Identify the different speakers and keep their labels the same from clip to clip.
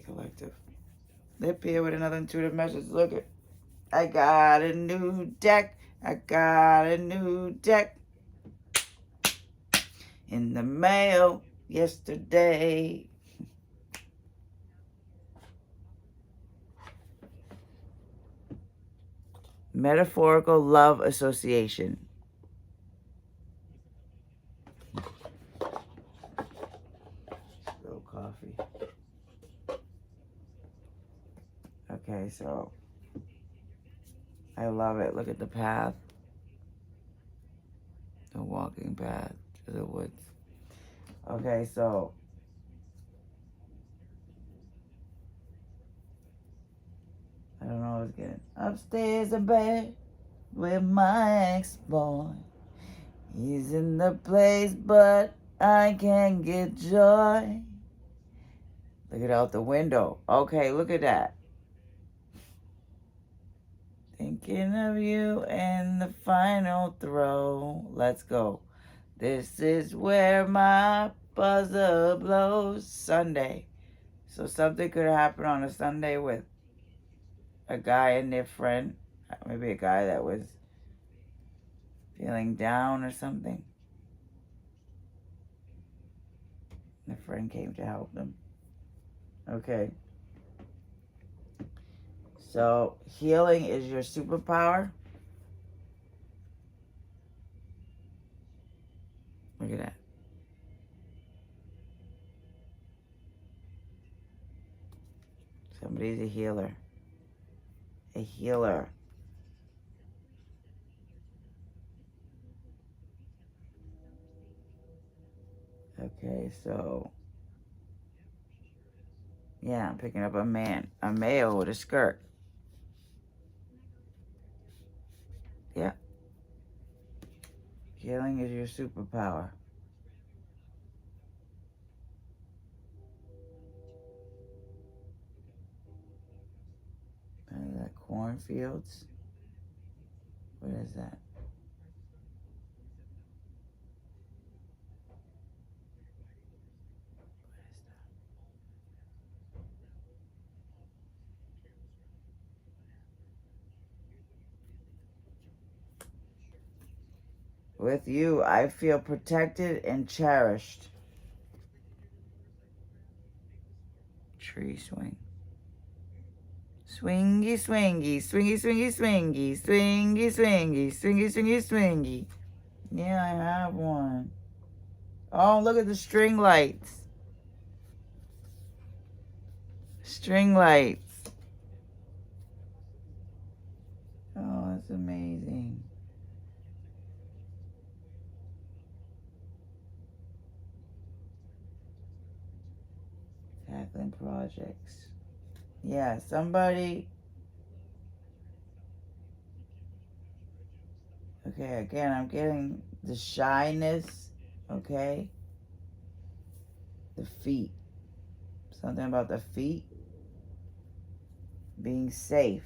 Speaker 1: Collective. Lip here with another intuitive message. Look at, I got a new deck. I got a new deck in the mail yesterday. Metaphorical Love Association. Little coffee. Okay, so I love it. Look at the path. The walking path to the woods. Okay, so I don't know what it's getting. Upstairs in bed with my ex-boy. He's in the place, but I can't get joy. Look at out the window. Okay, look at that. Thinking of you and the final throw. Let's go. This is where my buzzer blows. Sunday. So something could happen on a Sunday with a guy and their friend. Maybe a guy that was feeling down or something. The friend came to help them. Okay. So healing is your superpower. Look at that. Somebody's a healer. A healer. Okay, so yeah, I'm picking up a male with a skirt. Yeah. Healing is your superpower. That cornfields. What is that? With you, I feel protected and cherished. Tree swing. Swingy, swingy, swingy, swingy, swingy, swingy, swingy, swingy, swingy, swingy. Yeah, I have one. Oh, look at the string lights. String lights. Oh, that's amazing. Tackling projects. Yeah, somebody. Okay, again, I'm getting the shyness. Okay. The feet. Something about the feet. Being safe.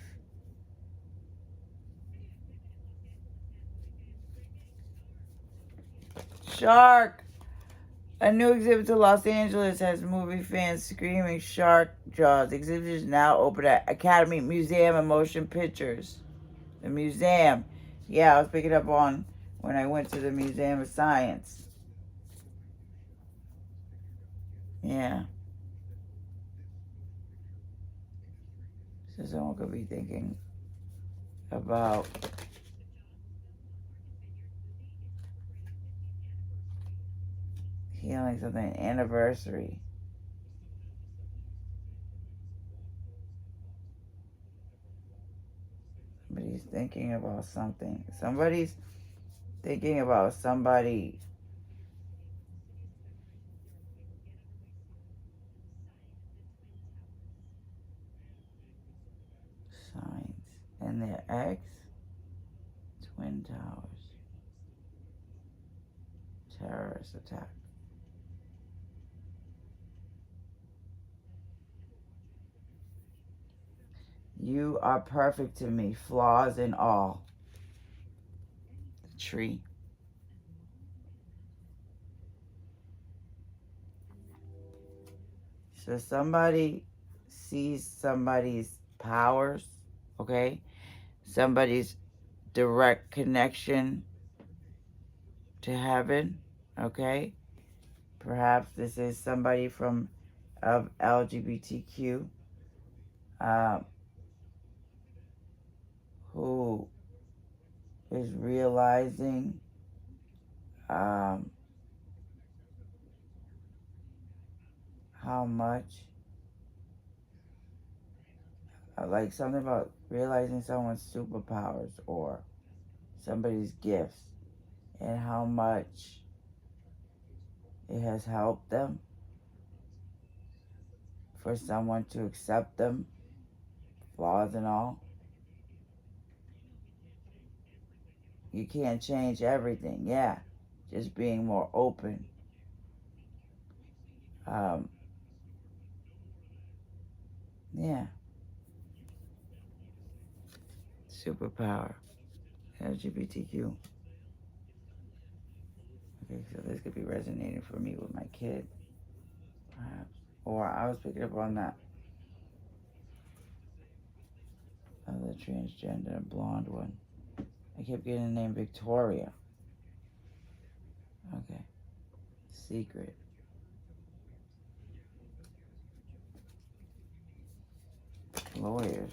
Speaker 1: Shark! A new exhibit to Los Angeles has movie fans screaming shark jaws. Exhibit is now open at Academy Museum of Motion Pictures. The museum. Yeah, I was picking up on when I went to the Museum of Science. Yeah. So someone could be thinking about healing something, anniversary. Somebody's thinking about something. Somebody's thinking about somebody. Signs. And their ex. Twin Towers. Terrorist attack. You are perfect to me, flaws and all. The tree. So somebody sees somebody's powers, okay? Somebody's direct connection to heaven, okay? Perhaps this is somebody from of LGBTQ who is realizing how much, like something about realizing someone's superpowers or somebody's gifts and how much it has helped them for someone to accept them, flaws and all. You can't change everything, yeah. Just being more open. Yeah. Superpower. LGBTQ. Okay, so this could be resonating for me with my kid, perhaps. Or I was picking up on that other transgender blonde one. I kept getting the name Victoria. Okay. Secret. Lawyers.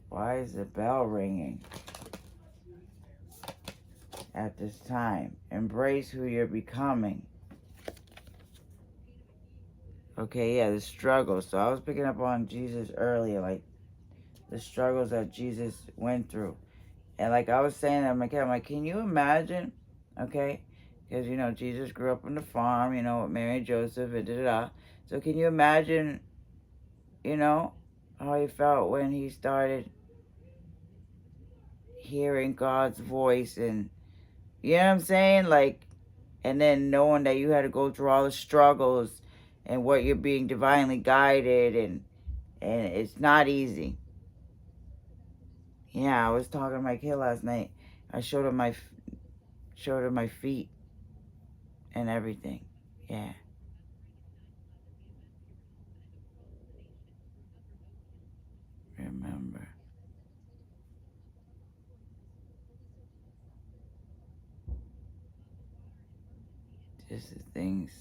Speaker 1: Why is the bell ringing at this time? Embrace who you're becoming. Okay, yeah, the struggles. So I was picking up on Jesus earlier, like the struggles that Jesus went through. And like I was saying, I'm like, can you imagine? Okay, because Jesus grew up on the farm, with Mary and Joseph and da. So can you imagine, how he felt when he started hearing God's voice and you know what I'm saying, like, and then knowing that you had to go through all the struggles and what you're being divinely guided and it's not easy. Yeah, I was talking to my kid last night. I showed her my feet and everything. Yeah. Remember. Just the things.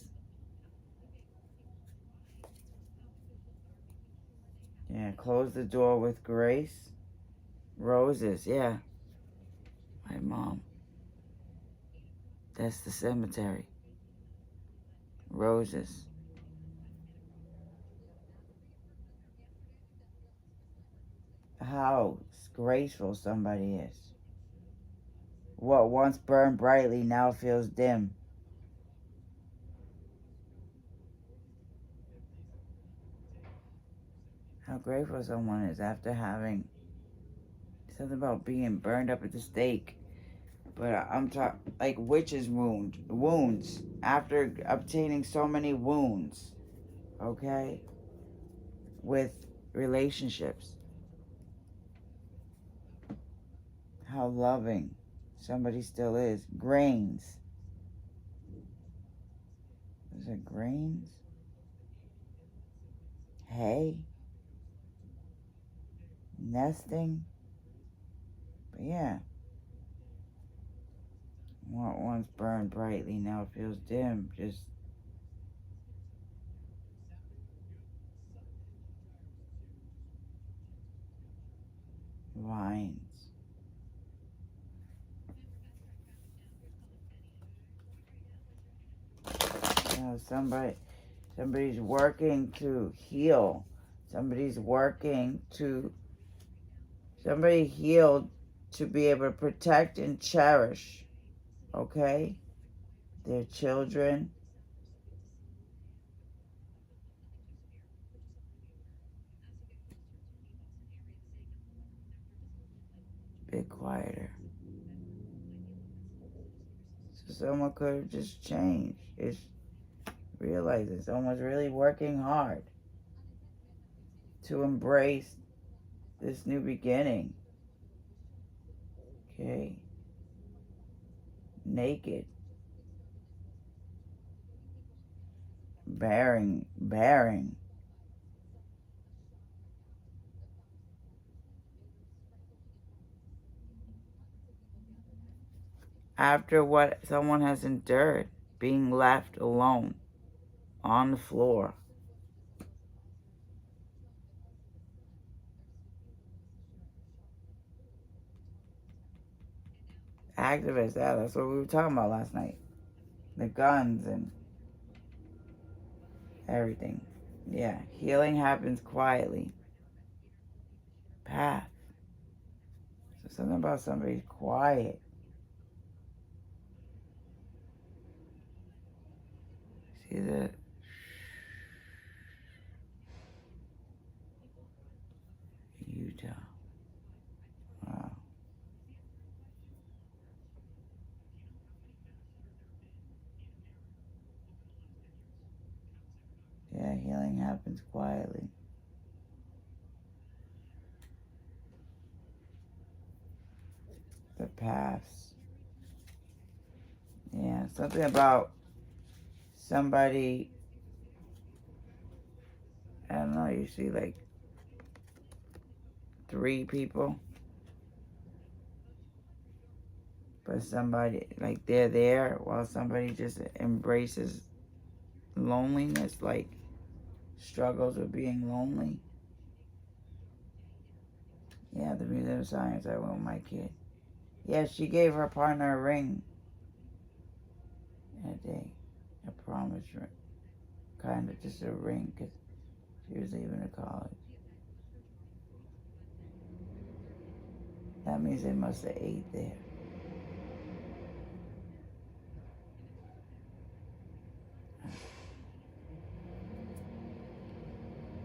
Speaker 1: Yeah, close the door with grace. Roses, yeah. My mom. That's the cemetery. Roses. How graceful somebody is. What once burned brightly now feels dim. How grateful someone is after having something about being burned up at the stake. But I'm talking like witches' wounds after obtaining so many wounds, okay, with relationships. How loving somebody still is. Grains. Is it grains? Hay. Nesting. But yeah. What once burned brightly now feels dim. Just vines. Somebody's working to heal. Somebody healed to be able to protect and cherish, okay, their children. Bit quieter. So someone could have just changed. It's realizing someone's really working hard to embrace this new beginning. Okay. naked, bearing. After what someone has endured, being left alone on the floor. Activists, yeah, that's what we were talking about last night. The guns and everything. Yeah, healing happens quietly. Path. So something about somebody's quiet. See the Utah. Wow. Yeah, healing happens quietly. The paths. Yeah, something about somebody, I don't know, you see like 3 people, but somebody, like they're there while somebody just embraces loneliness, like struggles with being lonely. Yeah, the Museum of Science, I went with my kid. Yeah, she gave her partner a ring that day, a promise ring. Kind of just a ring, because she was leaving to college. That means they must have ate there.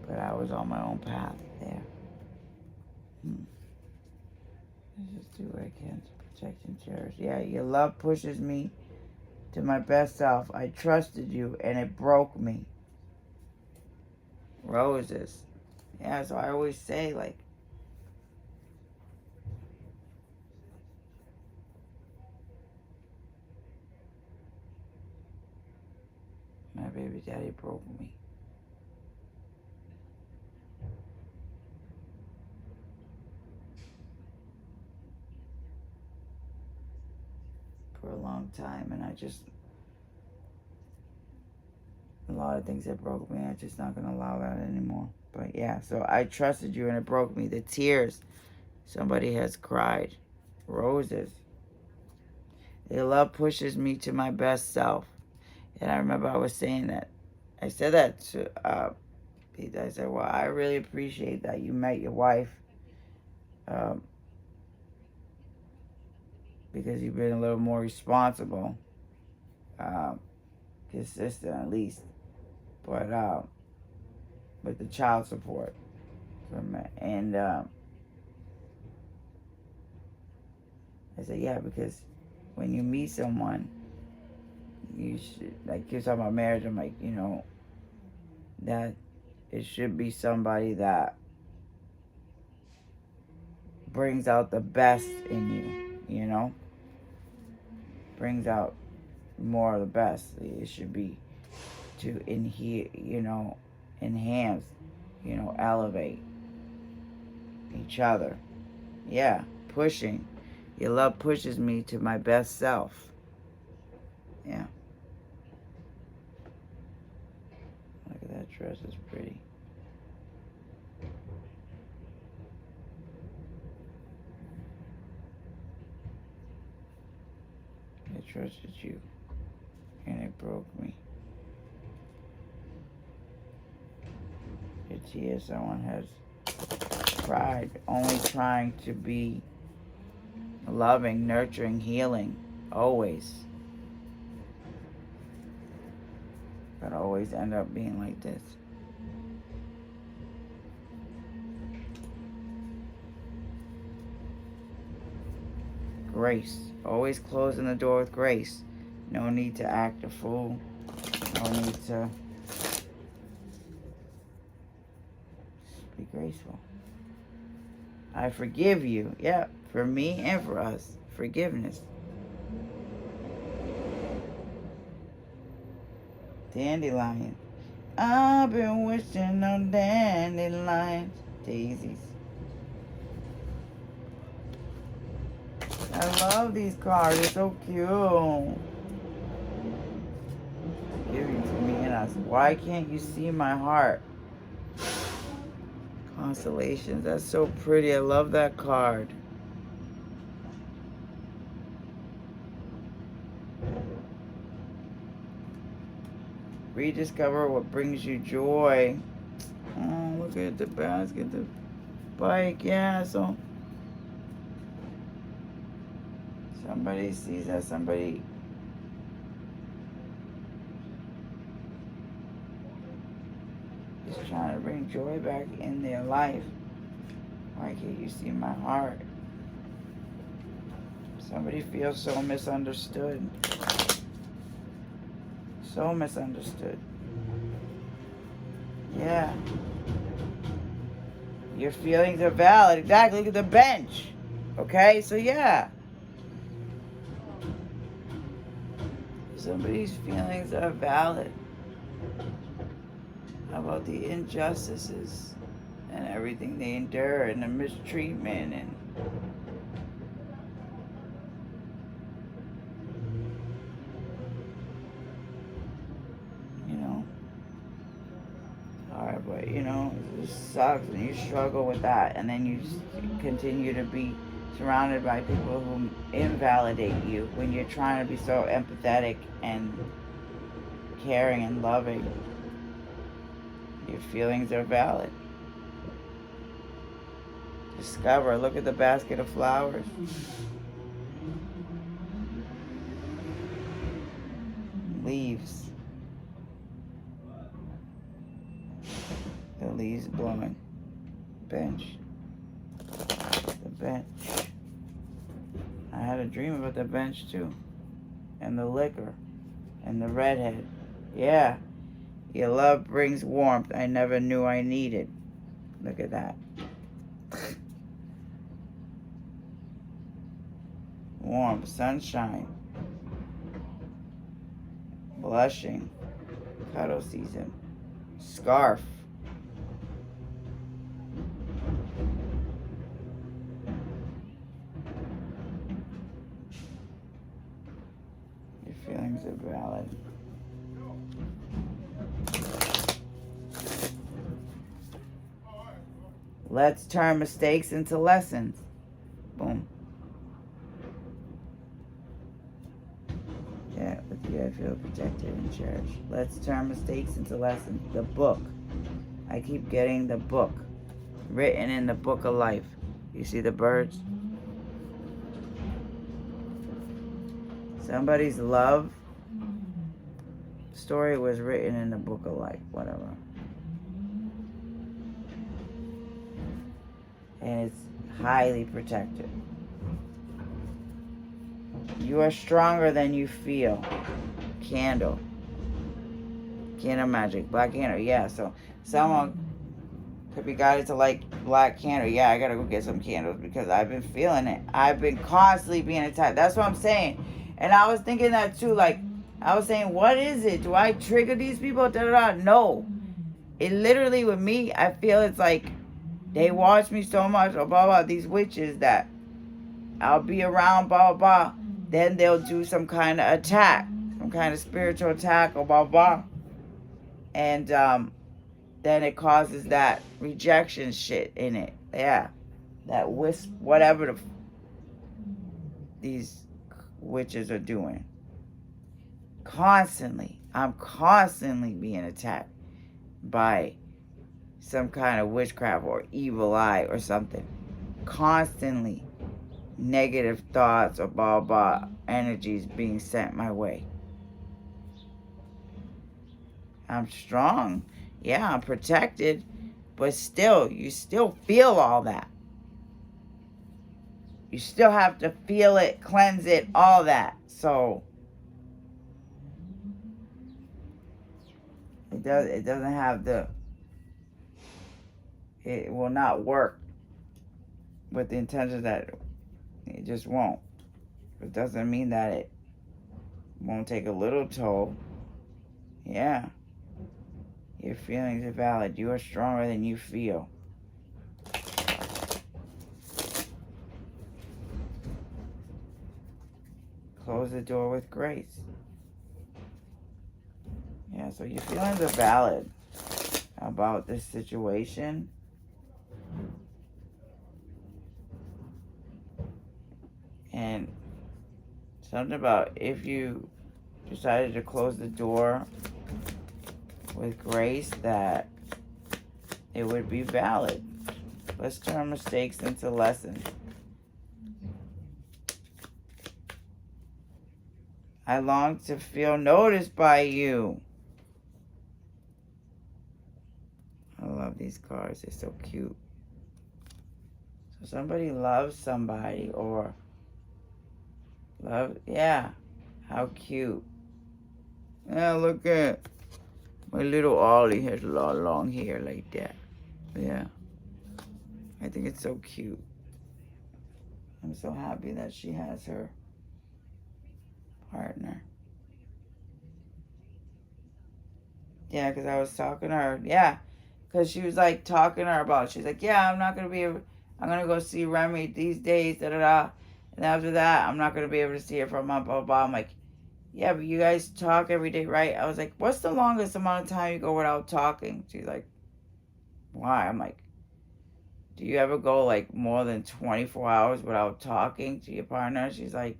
Speaker 1: But I was on my own path there. I just do what I can to protect and cherish. Yeah, your love pushes me to my best self. I trusted you and it broke me. Roses. Yeah, so I always say, like, my baby daddy broke me. For a long time, and a lot of things that broke me, I'm just not gonna allow that anymore. But yeah, so I trusted you and it broke me. The tears somebody has cried. Roses. Your love pushes me to my best self. And I remember I was saying that. I said that to Pete. I said, well, I really appreciate that you met your wife, um, because you've been a little more responsible, consistent at least. But with the child support. And I said, yeah, because when you meet someone, you should, like, you're talking about marriage, I'm like, that it should be somebody that brings out the best in you, brings out more of the best. It should be to enhance, elevate each other. Yeah, pushing. Your love pushes me to my best self. Yeah. Look at that dress, it's pretty. I trusted you, and it broke me. It's here, someone has tried, only trying to be loving, nurturing, healing, always. But always end up being like this. Grace. Always closing the door with grace. No need to act a fool. No need to be graceful. I forgive you. Yeah, for me and for us. Forgiveness. Dandelion. I've been wishing on dandelions. Daisies. I love these cards. They're so cute. Giving to me and us. Why can't you see my heart? Constellations. That's so pretty. I love that card. Rediscover what brings you joy. Oh, look at the basket, the bike. Yeah, so somebody sees that. Somebody is trying to bring joy back in their life. Why can't you see my heart? Somebody feels so misunderstood. So misunderstood. Yeah. Your feelings are valid. Exactly. Look at the bench. Okay? So, yeah. Somebody's feelings are valid about the injustices and everything they endure and the mistreatment and hard, but it just sucks and you struggle with that, and then you continue to be surrounded by people who invalidate you when you're trying to be so empathetic and caring and loving. Your feelings are valid. Discover. Look at the basket of flowers. Leaves. The leaves blowing. Bench. The bench. I had a dream about the bench too. And the liquor. And the redhead. Yeah. Your love brings warmth I never knew I needed. Look at that. Warmth, sunshine. Blushing. Cuddle season. Scarf. Your feelings are valid. Let's turn mistakes into lessons. Boom. Yeah, with you I feel protected and cherished. Let's turn mistakes into lessons. The book. I keep getting the book. Written in the book of life. You see the birds? Somebody's love story was written in the book of life. Whatever. And it's highly protected. You are stronger than you feel. Candle. Candle magic. Black candle. Yeah, so someone could be guided to like black candle. Yeah, I gotta go get some candles because I've been feeling it. I've been constantly being attacked. That's what I'm saying. And I was thinking that too. Like, I was saying, what is it? Do I trigger these people? Da, da, da. No. It literally, with me, I feel it's like they watch me so much, or blah, blah, these witches that I'll be around, blah, blah, blah. Then they'll do some kind of attack, some kind of spiritual attack, or blah, blah. And then it causes that rejection shit in it. Yeah. That wisp, whatever these witches are doing. Constantly. I'm constantly being attacked by some kind of witchcraft or evil eye or something. Constantly. Negative thoughts or blah blah energies being sent my way. I'm strong. Yeah, I'm protected. But still, you still feel all that. You still have to feel it, cleanse it, all that. So it doesn't have it will not work with the intention that it just won't. It doesn't mean that it won't take a little toll. Yeah. Your feelings are valid. You are stronger than you feel. Close the door with grace. Yeah, so your feelings are valid about this situation. And something about if you decided to close the door with grace, that it would be valid. Let's turn mistakes into lessons. I long to feel noticed by you. I love these cards. They're so cute. So somebody loves somebody, or yeah. How cute. Yeah, look at my little Ollie has a lot of long hair like that. Yeah. I think it's so cute. I'm so happy that she has her partner. Yeah, because I was talking to her. Yeah, because she was like talking to her about, she's like, yeah, I'm going to go see Remy these days, da da da. And after that, I'm not going to be able to see her for a month, blah, blah, blah. I'm like, yeah, but you guys talk every day, right? I was like, what's the longest amount of time you go without talking? She's like, why? I'm like, do you ever go like more than 24 hours without talking to your partner? She's like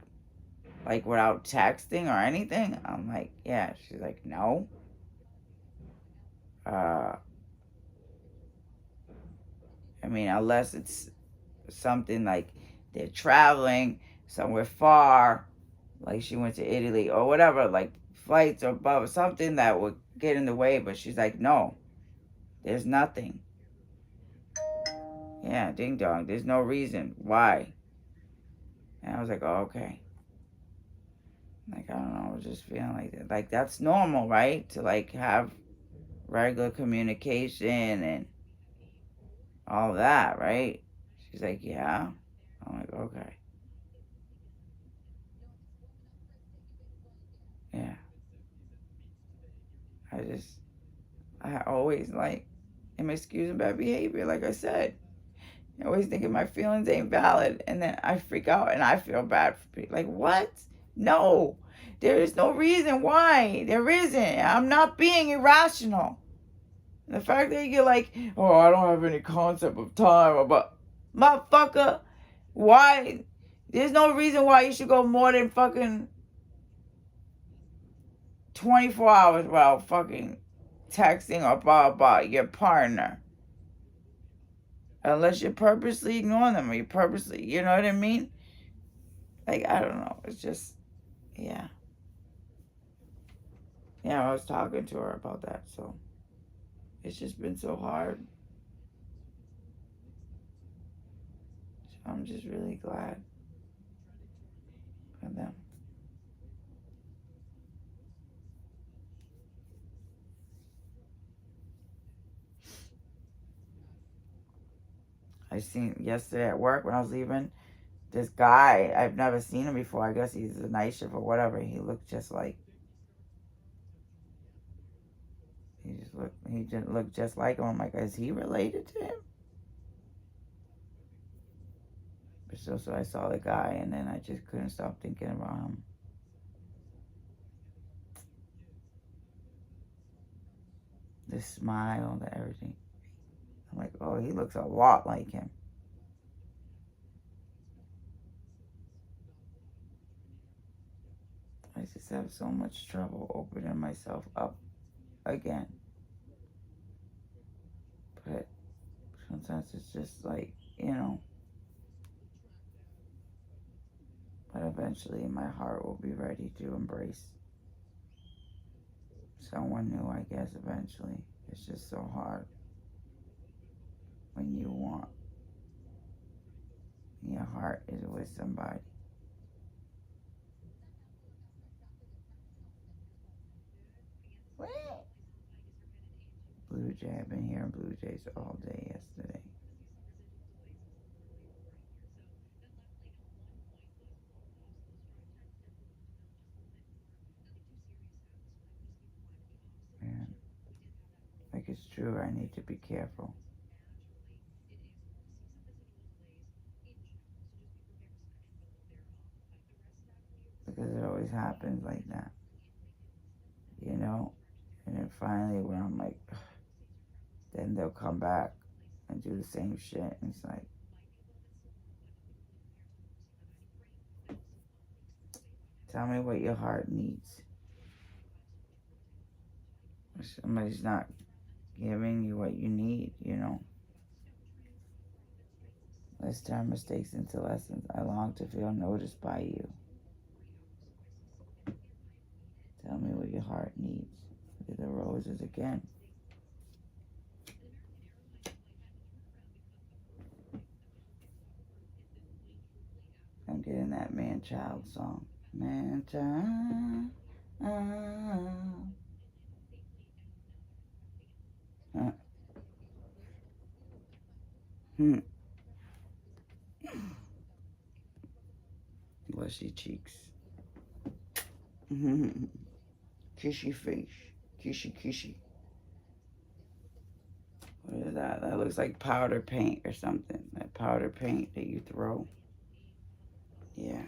Speaker 1: without texting or anything? I'm like, yeah. She's like, no. I mean, unless it's something like they're traveling somewhere far, like she went to Italy or whatever, like flights or something that would get in the way. But she's like, no, there's nothing. Yeah, ding dong. There's no reason why. And I was like, oh, okay. Like, I don't know. I was just feeling like that. Like, that's normal, right? To like have regular communication and all that, right? She's like, yeah. I'm like, okay. Yeah. I always like am excusing bad behavior, like I said. I always thinking my feelings ain't valid, and then I freak out and I feel bad for people. Like, what? No. There is no reason why. There isn't. I'm not being irrational. And the fact that you're like, oh, I don't have any concept of time, about motherfucker, why? There's no reason why you should go more than fucking 24 hours without fucking texting or blah blah your partner. Unless you're purposely ignoring them or you purposely, you know what I mean? Like, I don't know. It's just, yeah. Yeah, I was talking to her about that, so it's just been so hard. So I'm just really glad for them. I seen yesterday at work when I was leaving, this guy, I've never seen him before. I guess he's a night shift or whatever. He looked just like, he didn't look just like him. I'm like, is he related to him? But so I saw the guy, and then I just couldn't stop thinking about him. The smile, the everything. I'm like, oh, he looks a lot like him. I just have so much trouble opening myself up again. But sometimes it's just like, but eventually my heart will be ready to embrace someone new, I guess, eventually. It's just so hard when you want, your heart is with somebody. Blue Jay, I've been hearing Blue Jays all day yesterday. true. I need to be careful. Because it always happens like that. You know? And then finally, where I'm like, ugh, then they'll come back and do the same shit. And it's like, tell me what your heart needs. Somebody's not giving you what you need, you know. Let's turn mistakes into lessons. I long to feel noticed by you. Tell me what your heart needs. Look at the roses again. I'm getting that man-child song. Man-child. Blushy cheeks. Kishy face. Kishy. What is that? That looks like powder paint or something. That powder paint that you throw. Yeah.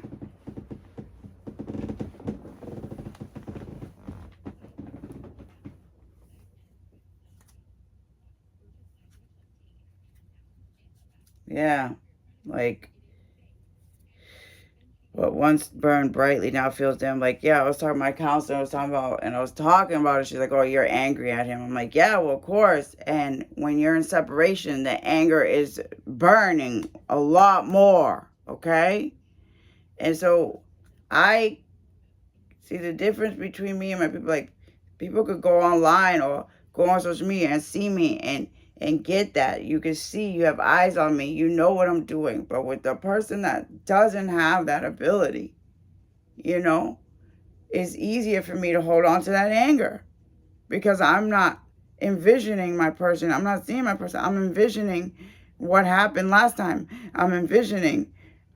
Speaker 1: Yeah. Like, what once burned brightly now feels dim. Like, yeah, I was talking to my counselor, I was talking about it. She's like, oh, you're angry at him. I'm like, yeah, well, of course. And when you're in separation, the anger is burning a lot more, okay? And so I see the difference between me and my people. Like, people could go online or go on social media and see me and get that. You can see, you have eyes on me, you know what I'm doing. But with the person that doesn't have that ability, you know, it's easier for me to hold on to that anger because I'm not envisioning my person. I'm not seeing my person. I'm envisioning what happened last time. I'm envisioning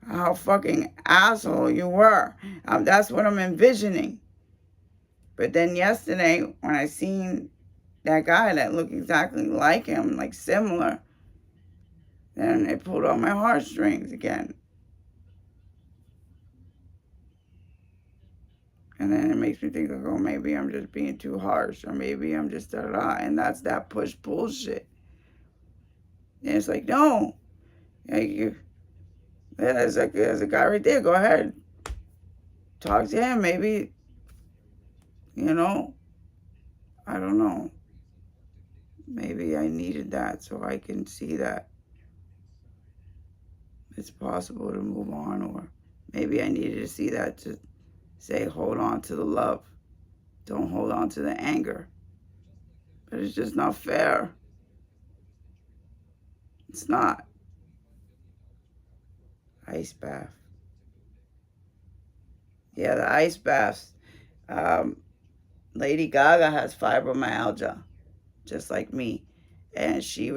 Speaker 1: how fucking asshole you were. That's what I'm envisioning. But then yesterday, when I seen that guy that looked exactly like him, like similar, then it pulled on my heartstrings again. And then it makes me think, like, oh, maybe I'm just being too harsh, or maybe I'm just da-da-da. And that's that push bullshit. And it's like, no. There's a guy right there. Go ahead. Talk to him. Maybe, you know, I don't know. Maybe I needed that so I can see that it's possible to move on. Or maybe I needed to see that to say, hold on to the love. Don't hold on to the anger. But it's just not fair. It's not. Ice bath. Yeah, the ice baths. Lady Gaga has fibromyalgia, just like me. And she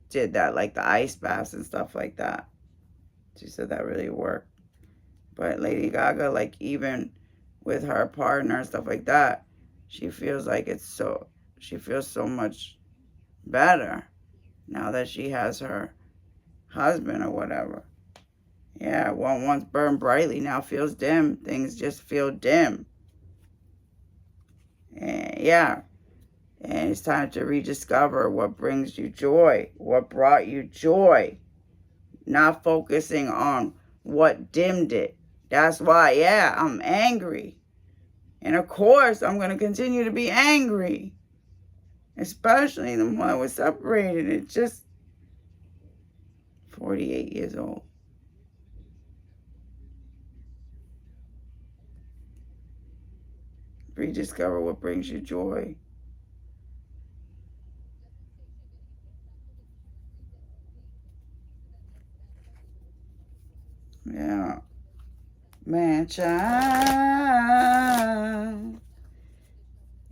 Speaker 1: did that, like the ice baths and stuff like that. She said that really worked. But Lady Gaga, like, even with her partner and stuff like that, she feels so much better now that she has her husband or whatever. Yeah, what once burned brightly now feels dim. Things just feel dim. And yeah, and it's time to rediscover what brings you joy, what brought you joy, not focusing on what dimmed it. That's why, yeah, I'm angry. And of course, I'm going to continue to be angry, especially the one we're separated. It's just 48 years old. Rediscover what brings you joy. Yeah. Man, child.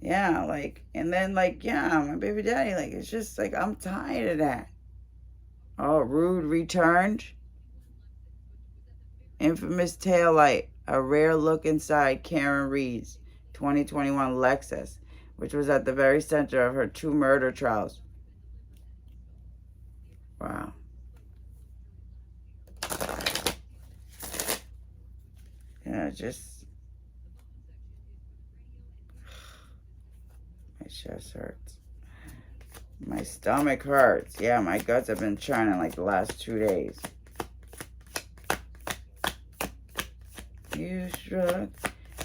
Speaker 1: Yeah, like, and then, like, yeah, my baby daddy, like, it's just, like, I'm tired of that. Oh, Rude returned. Infamous taillight. A rare look inside Karen Reed's 2021 Lexus. which was at the very center of her 2 murder trials. Wow. Just my chest hurts. My stomach hurts. Yeah, my guts have been churning like the last 2 days. You struck,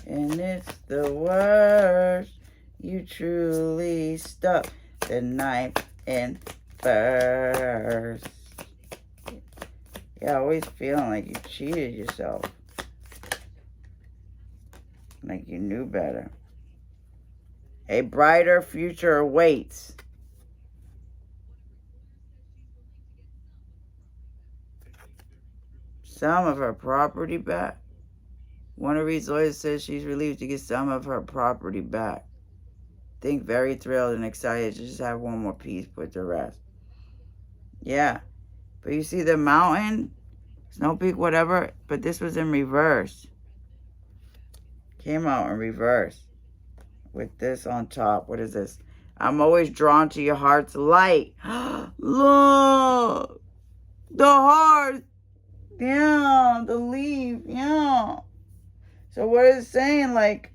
Speaker 1: and it's the worst. You truly stuck the knife in first. Yeah, always feeling like you cheated yourself. Like you knew better. A brighter future awaits. Some of her property back. One of Reed's lawyers says she's relieved to get some of her property back. Think very thrilled and excited to just have one more piece put to rest. Yeah. But you see the mountain, Snow Peak, whatever, but this was in reverse. Came out in reverse. With this on top. What is this? I'm always drawn to your heart's light. Look! The heart. Yeah, the leaf. Yeah. So what it's saying, like,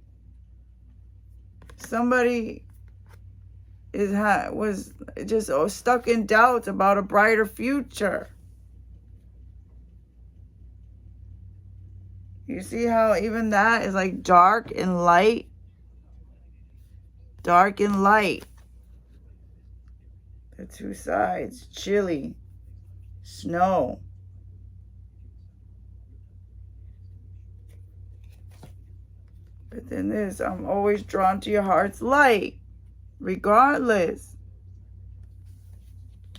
Speaker 1: somebody was just stuck in doubts about a brighter future. You see how even that is like dark and light? Dark and light. The 2 sides. Chilly. Snow. But then this, I'm always drawn to your heart's light. Regardless.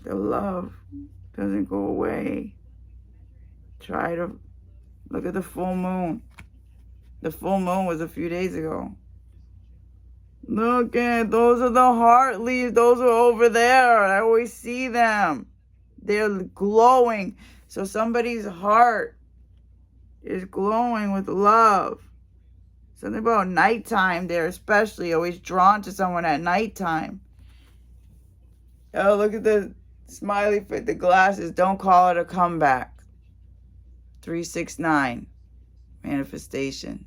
Speaker 1: The love doesn't go away. Try to look at the full moon. The full moon was a few days ago. Look at, those are the heart leaves. Those are over there. I always see them. They're glowing. So somebody's heart is glowing with love. Something about nighttime. They're especially always drawn to someone at nighttime. Oh, look at the smiley face, the glasses. Don't call it a comeback. 369. Manifestation.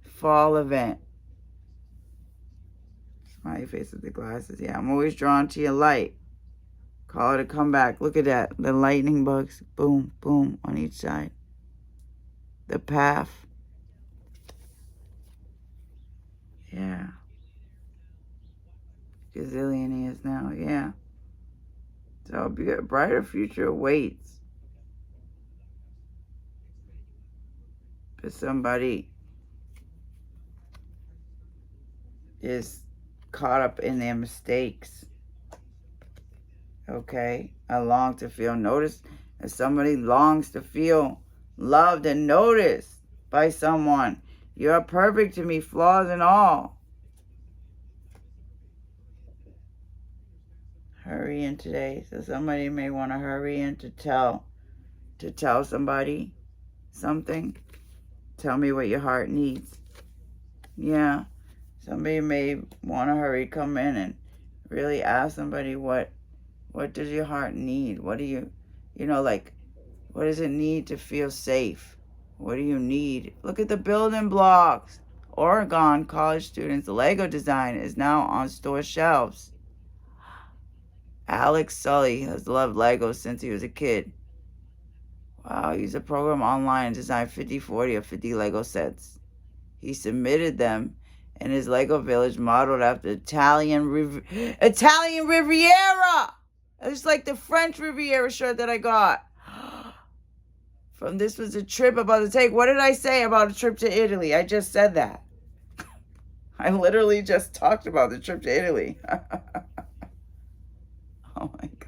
Speaker 1: Fall event. Smiley face with the glasses. Yeah, I'm always drawn to your light. Call it a comeback. Look at that. The lightning bugs. Boom, boom on each side. The path. Yeah. Gazillion years now. Yeah. So a brighter future awaits. But somebody is caught up in their mistakes. Okay? I long to feel noticed. If somebody longs to feel loved and noticed by someone, you're perfect to me, flaws and all. Hurry in today. So somebody may want to hurry in to tell somebody something. Tell me what your heart needs. Yeah. Somebody may want to hurry come in and really ask somebody what does your heart need? What do you like, what does it need to feel safe? What do you need? Look at the building blocks. Oregon college students' Lego design is now on store shelves. Alex Sully has loved Lego since he was a kid. Wow, he used a program online and designed 50, 40, or 50 Lego sets. He submitted them in his Lego village modeled after Italian Riviera. It's like the French Riviera shirt that I got. From This Was a Trip About to Take. What did I say about a trip to Italy? I just said that. I literally just talked about the trip to Italy. Oh my God.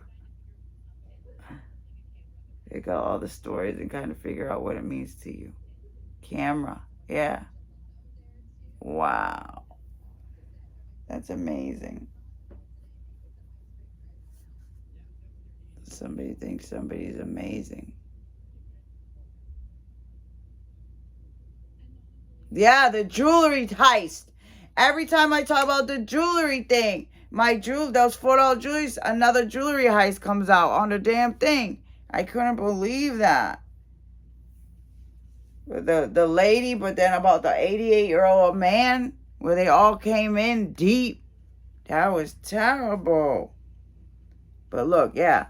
Speaker 1: You got all the stories and kind of figure out what it means to you. Camera. Yeah. Wow. That's amazing. Somebody thinks somebody's amazing. Yeah, the jewelry heist. Every time I talk about the jewelry thing, those $4 jewelry, another jewelry heist comes out on the damn thing. I couldn't believe that. The lady, but then about the 88-year-old man, where they all came in deep. That was terrible. But look, yeah.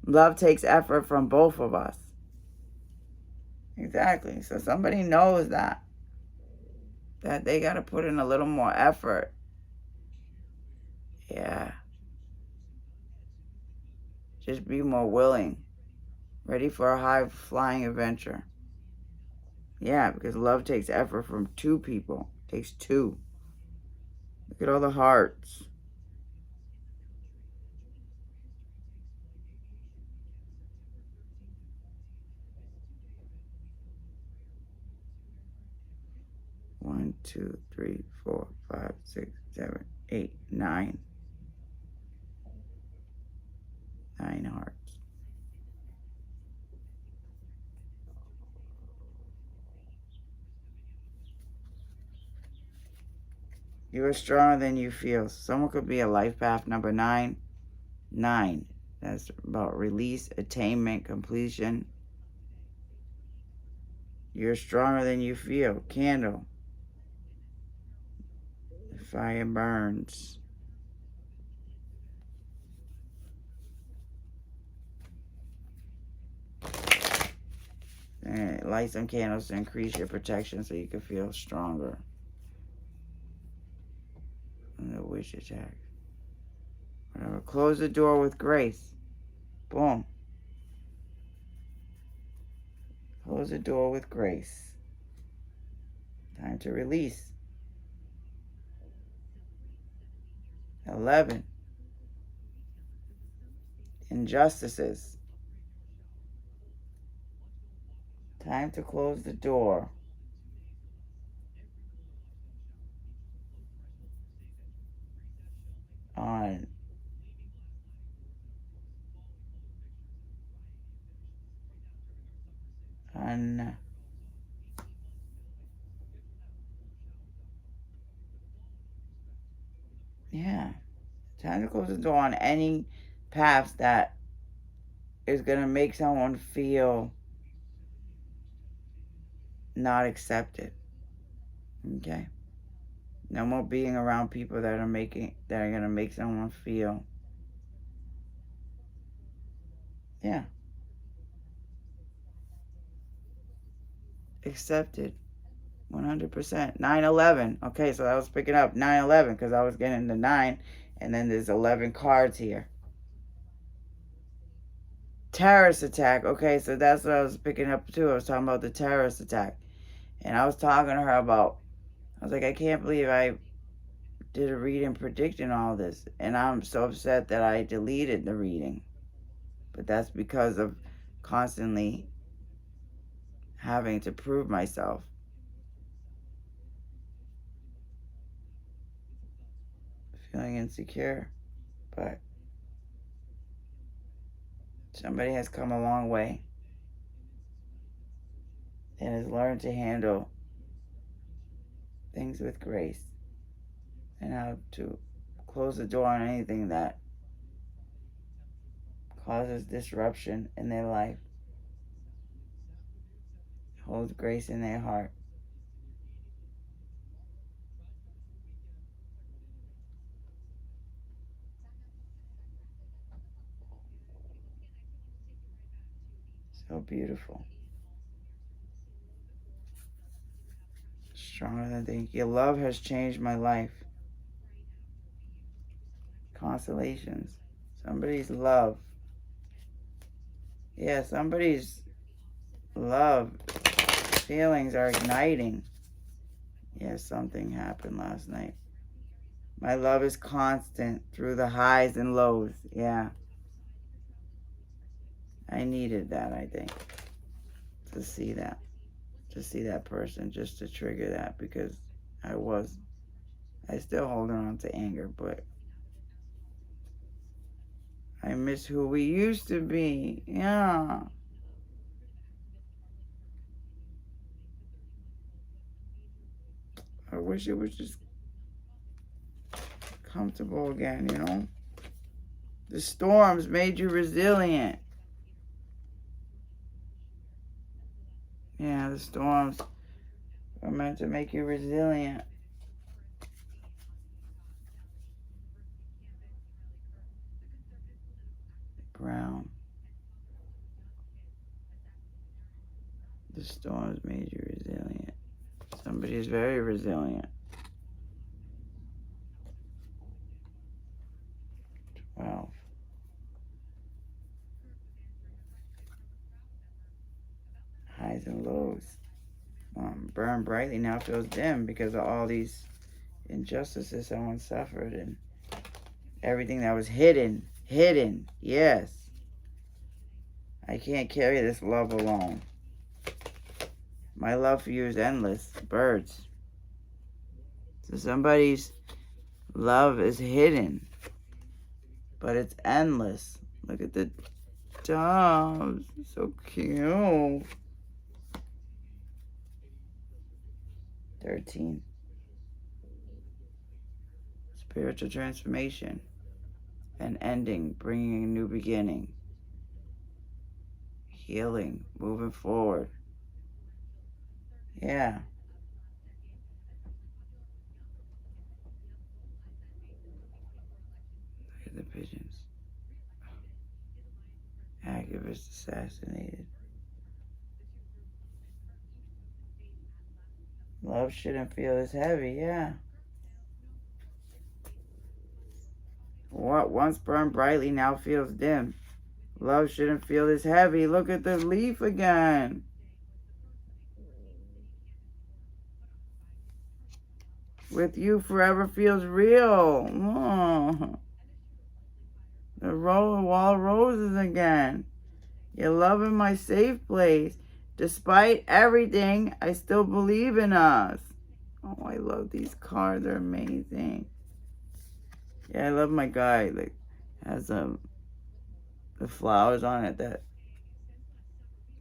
Speaker 1: Love takes effort from both of us. Exactly. So somebody knows that they got to put in a little more effort. Yeah. Just be more willing. Ready for a high-flying adventure. Yeah, because love takes effort from two people. It takes two. Look at all the hearts. One, two, three, 4, 5, 6, 7, 8, 9. 9 hearts. You are stronger than you feel. Someone could be a life path number 9. 9. That's about release, attainment, completion. You're stronger than you feel. Candle. The fire burns. And light some candles to increase your protection so you can feel stronger. And the wish attack. Whatever. Close the door with grace. Boom. Close the door with grace. Time to release. 11. Injustices. Time to close the door. On yeah. Time to close the door on any paths that is going to make someone feel not accepted. Okay? No more being around people that are going to make someone feel, yeah, accepted. 100%. 9/11. Okay, so I was picking up 9/11 because I was getting the 9, and then there's 11 cards here. Terrorist attack. Okay, so that's what I was picking up too. I was talking about the terrorist attack. And I was talking to her about, I was like, I can't believe I did a reading predicting all this. And I'm so upset that I deleted the reading. But that's because of constantly having to prove myself. Feeling insecure. But somebody has come a long way and has learned to handle things with grace and how to close the door on anything that causes disruption in their life. Hold grace in their heart. So beautiful. Stronger than think. Your love has changed my life. Constellations. Somebody's love. Yeah, somebody's love feelings are igniting. Yeah, something happened last night. My love is constant through the highs and lows. Yeah. I needed that, I think, to see that. To see that person, just to trigger that, because I still holding on to anger, but I miss who we used to be. Yeah. I wish it was just comfortable again, you know? The storms made you resilient. Yeah, the storms are meant to make you resilient. Brown. The storms made you resilient. Somebody is very resilient. 12. Highs and lows. Burn brightly now feels dim because of all these injustices someone suffered and everything that was hidden. Hidden, yes. I can't carry this love alone. My love for you is endless. Birds. So somebody's love is hidden, but it's endless. Look at the doves. So cute. 13. Spiritual transformation. An ending, bringing a new beginning. Healing, moving forward. Yeah. Look at the pigeons. Activist assassinated. Love shouldn't feel as heavy, yeah. What once burned brightly now feels dim. Love shouldn't feel this heavy. Look at the leaf again. With you forever feels real. Oh. The wall roses again. Your love in my safe place. Despite everything, I still believe in us. Oh, I love these cards. They're amazing. Yeah, I love my guy. Like, has the flowers on it that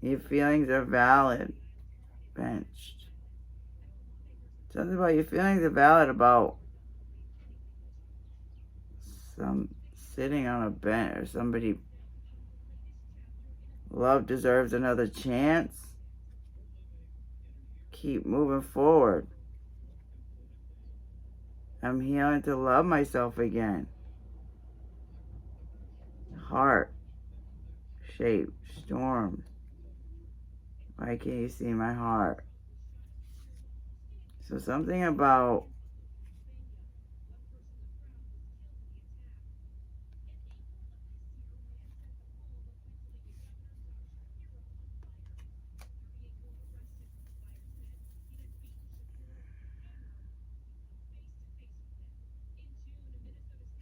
Speaker 1: your feelings are valid. Benched. Something about your feelings are valid about some sitting on a bench or somebody. Love deserves another chance. Keep moving forward. I'm healing to love myself again. Heart shape storm. Why can't you see my heart? So something about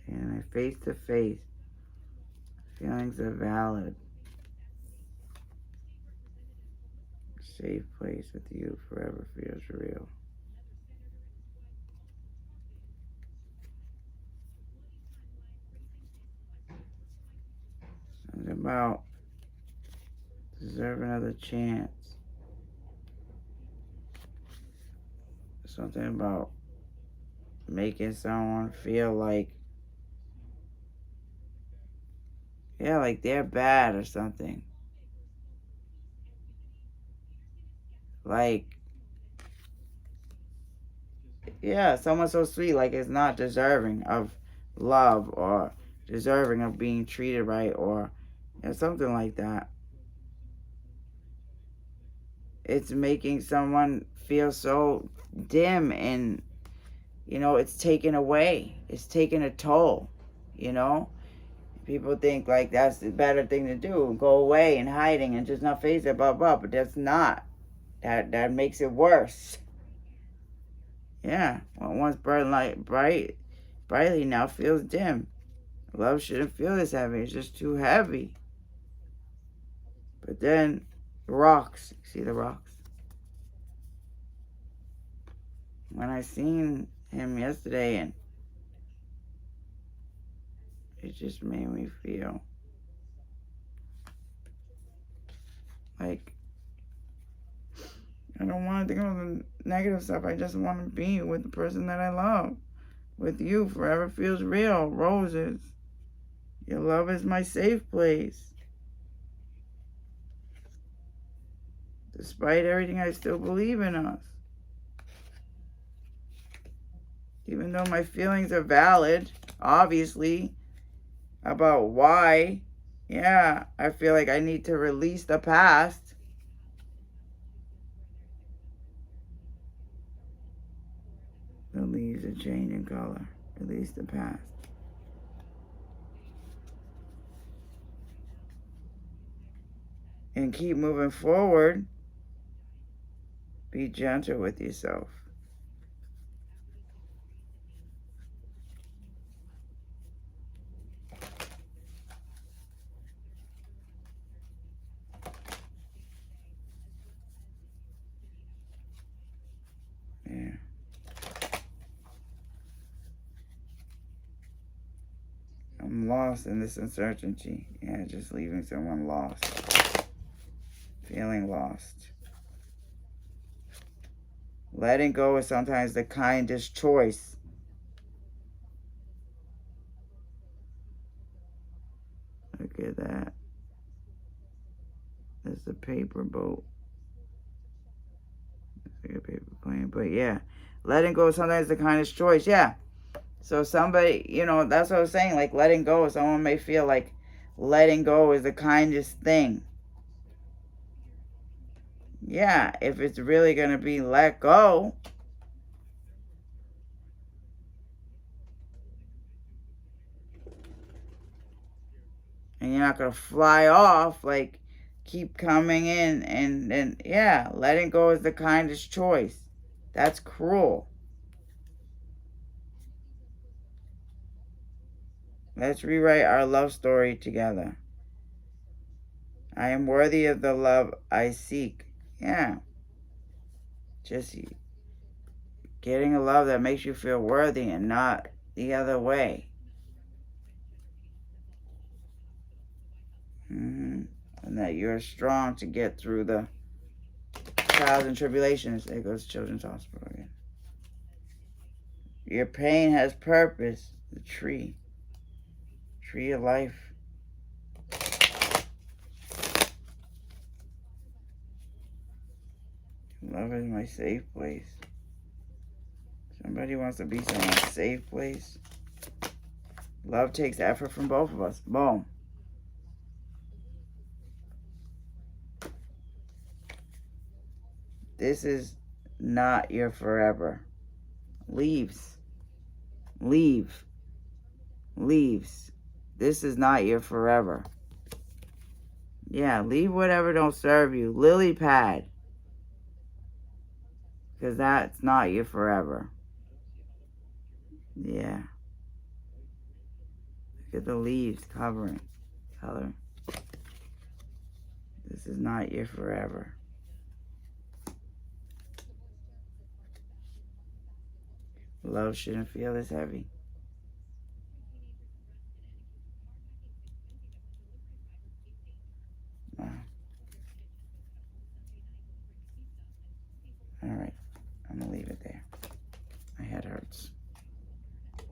Speaker 1: and face to face. Feelings are valid. Safe place with you forever feels real. Something about deserve another chance. Something about making someone feel like, yeah, like they're bad or something. Like, yeah, someone so sweet, like it's not deserving of love or deserving of being treated right or something like that. It's making someone feel so dim and, it's taken away. It's taken a toll, People think like that's the better thing to do, go away and hiding and just not face it, blah, blah, but that's not. That makes it worse. Yeah, what once brightly now feels dim. Love shouldn't feel this heavy. It's just too heavy. But then, rocks. See the rocks? When I seen him yesterday, and it just made me feel like I don't want to think of the negative stuff. I just want to be with the person that I love. with you forever feels real. Roses. Your love is my safe place. Despite everything, I still believe in us. Even though my feelings are valid, obviously, about why, yeah, I feel like I need to release the past. The leaves are changing color. Release the past. And keep moving forward. Be gentle with yourself. Yeah. I'm lost in this uncertainty. Yeah, just leaving someone lost. Feeling lost. Letting go is sometimes the kindest choice. Look at that. That's a paper boat. It's like a paper plane. But yeah, letting go is sometimes the kindest choice. Yeah. So somebody, that's what I was saying. Like letting go, someone may feel like letting go is the kindest thing. Yeah, if it's really going to be let go. And you're not going to fly off, like keep coming in and yeah, letting go is the kindest choice. That's cruel. Let's rewrite our love story together. I am worthy of the love I seek. Yeah. Just getting a love that makes you feel worthy and not the other way. And that you're strong to get through the trials and tribulations. There goes Children's Hospital again. Your pain has purpose. The tree. Tree of life. Love is my safe place. Somebody wants to be someone's safe place. Love takes effort from both of us. Boom. This is not your forever. Leaves. Leave. Leaves. This is not your forever. Yeah, leave whatever don't serve you. Lily pad. Because that's not your forever. Yeah. Look at the leaves covering. Color. This is not your forever. Love shouldn't feel this heavy.